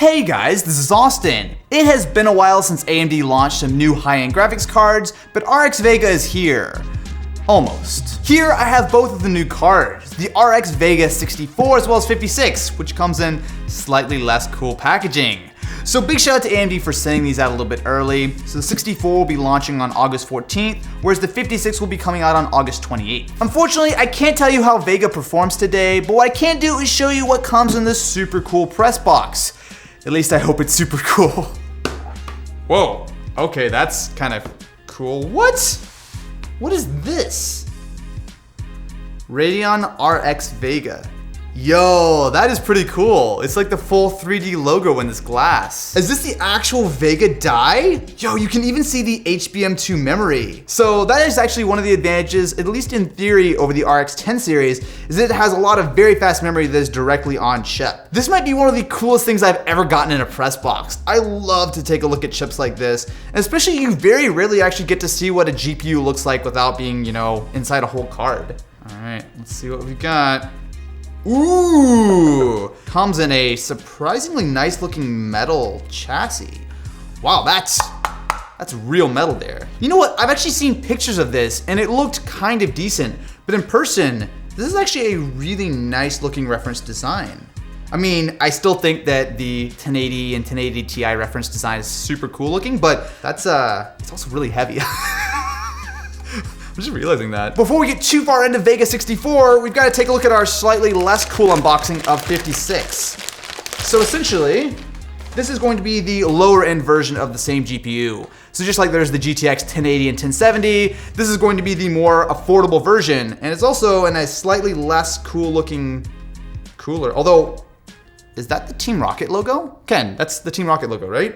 Hey guys, this is Austin. It has been a while since AMD launched some new high-end graphics cards, but RX Vega is here. Almost. Here I have both of the new cards, the RX Vega 64 as well as 56, which comes in slightly less cool packaging. So big shout out to AMD for sending these out a little bit early. So the 64 will be launching on August 14th, whereas the 56 will be coming out on August 28th. Unfortunately, I can't tell you how Vega performs today, but what I can do is show you what comes in this super cool press box. At least I hope it's super cool. Whoa, okay, that's kind of cool. What? What is this? Radeon RX Vega. Yo, that is pretty cool. It's like the full 3D logo in this glass. Is this the actual Vega die? Yo, you can even see the HBM2 memory. So that is actually one of the advantages, at least in theory, over the RX 10 series, is that it has a lot of very fast memory that is directly on chip. This might be one of the coolest things I've ever gotten in a press box. I love to take a look at chips like this, and especially you very rarely actually get to see what a GPU looks like without being, you know, inside a whole card. All right, let's see what we got. Ooh, comes in a surprisingly nice looking metal chassis. Wow, that's real metal there. You know what, I've actually seen pictures of this and it looked kind of decent, but in person, this is actually a really nice looking reference design. I mean, I still think that the 1080 and 1080 Ti reference design is super cool looking, but it's also really heavy. I'm just realizing that. Before we get too far into Vega 64, we've got to take a look at our slightly less cool unboxing of 56. So essentially, this is going to be the lower end version of the same GPU. So just like there's the GTX 1080 and 1070, this is going to be the more affordable version. And it's also in a slightly less cool looking cooler. Although, is that the Team Rocket logo? Ken, that's the Team Rocket logo, right?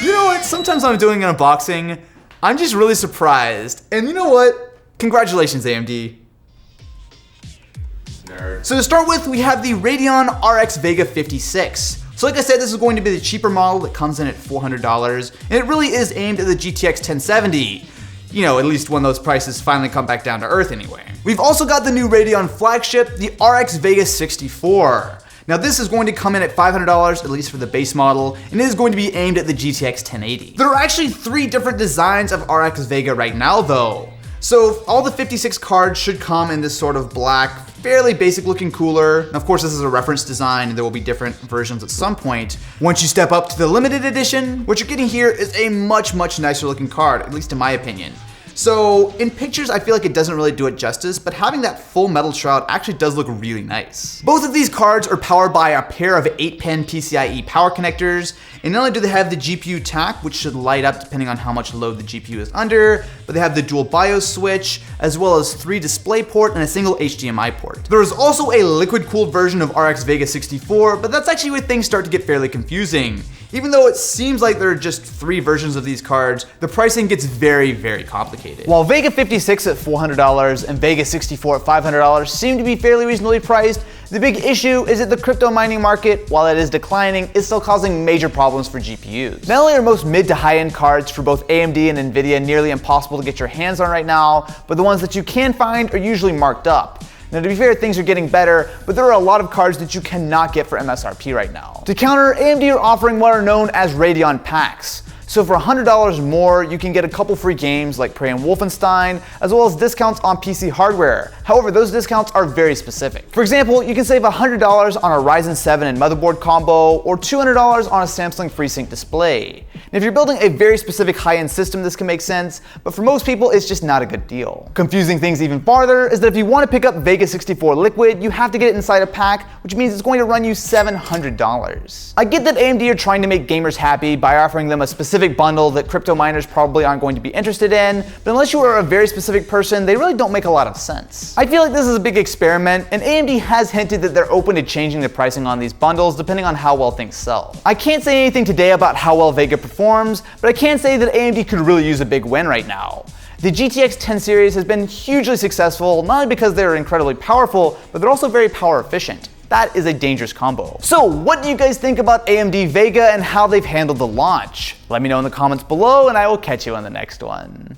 You know what, sometimes when I'm doing an unboxing, I'm just really surprised. And you know what? Congratulations, AMD. Nerd. So to start with, we have the Radeon RX Vega 56. So like I said, this is going to be the cheaper model that comes in at $400, and it really is aimed at the GTX 1070. You know, at least when those prices finally come back down to earth anyway. We've also got the new Radeon flagship, the RX Vega 64. Now this is going to come in at $500, at least for the base model, and it is going to be aimed at the GTX 1080. There are actually 3 different designs of RX Vega right now though. So all the 56 cards should come in this sort of black, fairly basic looking cooler. And of course this is a reference design and there will be different versions at some point. Once you step up to the limited edition, what you're getting here is a much nicer looking card, at least in my opinion. So in pictures, I feel like it doesn't really do it justice, but having that full metal shroud actually does look really nice. Both of these cards are powered by a pair of 8-pin PCIe power connectors, and not only do they have the GPU TAC, which should light up depending on how much load the GPU is under, but they have the dual BIOS switch, as well as 3 DisplayPort and a single HDMI port. There is also a liquid-cooled version of RX Vega 64, but that's actually where things start to get fairly confusing. Even though it seems like there are just 3 versions of these cards, the pricing gets very complicated. While Vega 56 at $400 and Vega 64 at $500 seem to be fairly reasonably priced, the big issue is that the crypto mining market, while it is declining, is still causing major problems for GPUs. Not only are most mid to high-end cards for both AMD and Nvidia nearly impossible to get your hands on right now, but the ones that you can find are usually marked up. Now to be fair, things are getting better, but there are a lot of cards that you cannot get for MSRP right now. To counter, AMD are offering what are known as Radeon packs. So for $100 more, you can get a couple free games like Prey and Wolfenstein, as well as discounts on PC hardware. However, those discounts are very specific. For example, you can save $100 on a Ryzen 7 and motherboard combo, or $200 on a Samsung FreeSync display. And if you're building a very specific high-end system, this can make sense, but for most people, it's just not a good deal. Confusing things even farther is that if you want to pick up Vega 64 Liquid, you have to get it inside a pack, which means it's going to run you $700. I get that AMD are trying to make gamers happy by offering them a specific bundle that crypto miners probably aren't going to be interested in, but unless you are a very specific person, they really don't make a lot of sense. I feel like this is a big experiment, and AMD has hinted that they're open to changing the pricing on these bundles depending on how well things sell. I can't say anything today about how well Vega performs, but I can say that AMD could really use a big win right now. The GTX 10 series has been hugely successful, not only because they're incredibly powerful, but they're also very power efficient. That is a dangerous combo. So what do you guys think about AMD Vega and how they've handled the launch? Let me know in the comments below and I will catch you on the next one.